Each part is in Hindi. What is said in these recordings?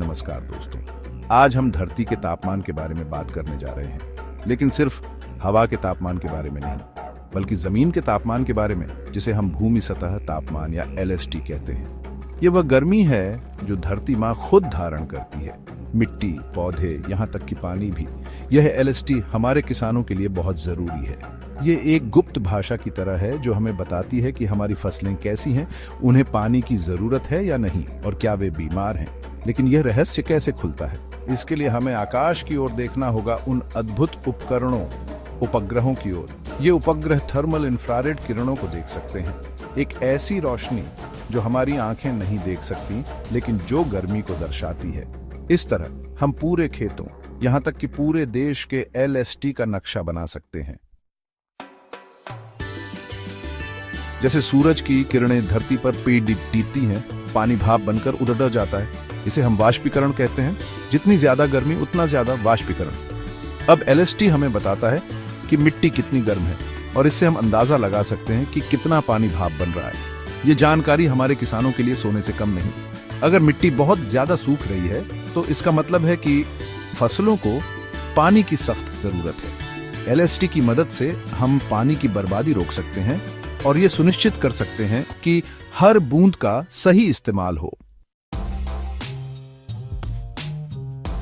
नमस्कार दोस्तों, आज हम धरती के तापमान के बारे में बात करने जा रहे हैं, लेकिन सिर्फ हवा के तापमान के बारे में नहीं, बल्कि जमीन के तापमान के बारे में, जिसे हम भूमि सतह तापमान या LST कहते हैं। ये वह गर्मी है जो धरती माँ खुद धारण करती है। मिट्टी, पौधे, यहाँ तक कि पानी भी। यह LST हमारे किसानों के लिए बहुत जरूरी है। ये एक गुप्त भाषा की तरह है जो हमें बताती है कि हमारी फसलें कैसी हैं, उन्हें पानी की जरूरत है या नहीं, और क्या वे बीमार हैं। लेकिन यह रहस्य कैसे खुलता है? इसके लिए हमें आकाश की ओर देखना होगा, उन अद्भुत उपग्रहों की ओर। ये उपग्रह थर्मल इंफ्रारेड किरणों को देख सकते हैं, एक ऐसी रोशनी जो हमारी आंखें नहीं देख सकती, लेकिन जो गर्मी को दर्शाती है। इस तरह हम पूरे खेतों, यहाँ तक कि पूरे देश के LST का नक्शा बना सकते हैं। जैसे सूरज की किरणें धरती पर टिकती हैं, पानी भाप बनकर उड़ जाता है, इसे हम वाष्पीकरण कहते हैं। जितनी ज्यादा गर्मी उतना ज्यादा वाष्पीकरण। अब LST हमें बताता है कि मिट्टी कितनी गर्म है, और इससे हम अंदाजा लगा सकते हैं कि कितना पानी भाप बन रहा है। ये जानकारी हमारे किसानों के लिए सोने से कम नहीं। अगर मिट्टी बहुत ज्यादा सूख रही है तो इसका मतलब है कि फसलों को पानी की सख्त जरूरत है। LST की मदद से हम पानी की बर्बादी रोक सकते हैं और ये सुनिश्चित कर सकते हैं कि हर बूंद का सही इस्तेमाल हो।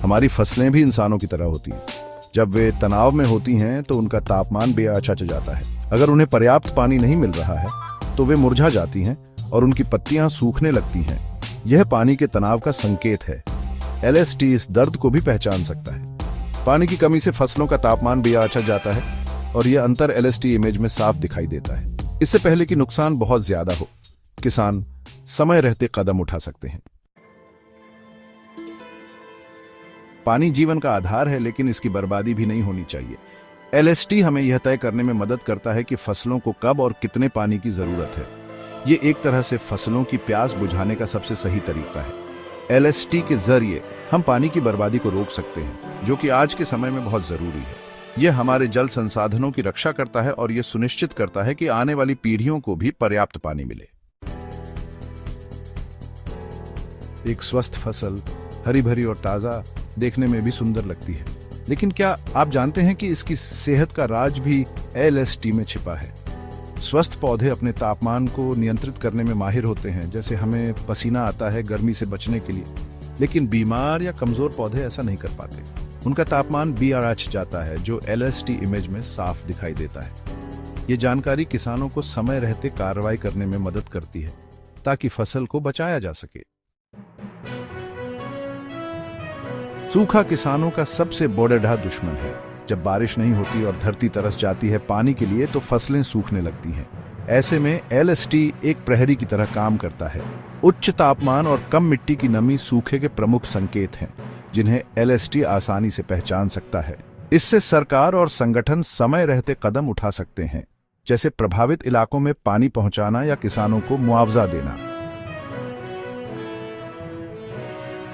हमारी फसलें भी इंसानों की तरह होती हैं। जब वे तनाव में होती हैं तो उनका तापमान बेअचज जाता है। अगर उन्हें पर्याप्त पानी नहीं मिल रहा है तो वे मुरझा जाती हैं और उनकी पत्तियां सूखने लगती हैं। यह पानी के तनाव का संकेत है। LST इस दर्द को भी पहचान सकता है। पानी की कमी से फसलों का तापमान बेअचज जाता है और यह अंतर LST इमेज में साफ दिखाई देता है। इससे पहले कि नुकसान बहुत ज्यादा हो, किसान समय रहते कदम उठा सकते हैं। पानी जीवन का आधार है, लेकिन इसकी बर्बादी भी नहीं होनी चाहिए। LST हमें यह तय करने में मदद करता है कि फसलों को कब और कितने पानी की जरूरत है। ये एक तरह से फसलों की प्यास बुझाने का सबसे सही तरीका है। LST के जरिए हम पानी की बर्बादी को रोक सकते हैं, जो कि आज के समय में बहुत जरूरी है। यह हमारे जल संसाधनों की रक्षा करता है और यह सुनिश्चित करता है कि आने वाली पीढ़ियों को भी पर्याप्त पानी मिले। एक स्वस्थ फसल हरी भरी और ताजा देखने में भी सुंदर लगती है, लेकिन क्या आप जानते हैं कि इसकी सेहत का राज भी LST में छिपा है? स्वस्थ पौधे अपने तापमान को नियंत्रित करने में माहिर होते हैं, जैसे हमें पसीना आता है गर्मी से बचने के लिए, लेकिन बीमार या कमजोर पौधे ऐसा नहीं कर पाते। उनका तापमान बेअचज जाता है, जो LST इमेज में साफ दिखाई देता है। ये जानकारी किसानों को समय रहते कार्रवाई करने में मदद करती है, ताकि फसल को बचाया जा सके। सूखा किसानों का सबसे बड़ा दुश्मन है। जब बारिश नहीं होती और धरती तरस जाती है पानी के लिए, तो फसलें सूखने लगती हैं। ऐसे में LST एक प्रहरी की तरह काम करता है। उच्च तापमान और कम मिट्टी की नमी सूखे के प्रमुख संकेत हैं, जिन्हें LST आसानी से पहचान सकता है। इससे सरकार और संगठन समय रहते कदम उठा सकते हैं, जैसे प्रभावित इलाकों में पानी पहुंचाना या किसानों को मुआवजा देना।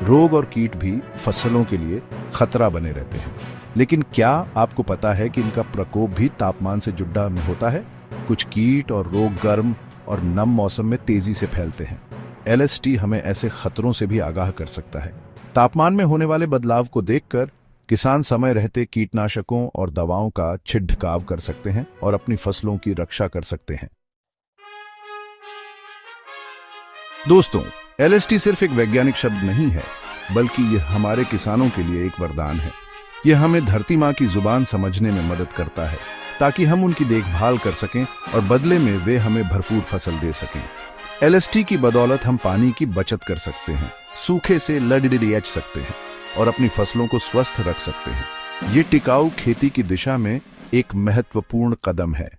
रोग और कीट भी फसलों के लिए खतरा बने रहते हैं, लेकिन क्या आपको पता है कि इनका प्रकोप भी तापमान से जुड़ा होता है? कुछ कीट और रोग गर्म और नम मौसम में तेजी से फैलते हैं। LST हमें ऐसे खतरों से भी आगाह कर सकता है। तापमान में होने वाले बदलाव को देखकर किसान समय रहते कीटनाशकों और दवाओं का छिड़काव कर सकते हैं और अपनी फसलों की रक्षा कर सकते हैं। दोस्तों, LST सिर्फ एक वैज्ञानिक शब्द नहीं है, बल्कि यह हमारे किसानों के लिए एक वरदान है। यह हमें धरती माँ की जुबान समझने में मदद करता है, ताकि हम उनकी देखभाल कर सकें और बदले में वे हमें भरपूर फसल दे सकें। LST की बदौलत हम पानी की बचत कर सकते हैं, सूखे से लड़ सकते हैं और अपनी फसलों को स्वस्थ रख सकते हैं। ये टिकाऊ खेती की दिशा में एक महत्वपूर्ण कदम है।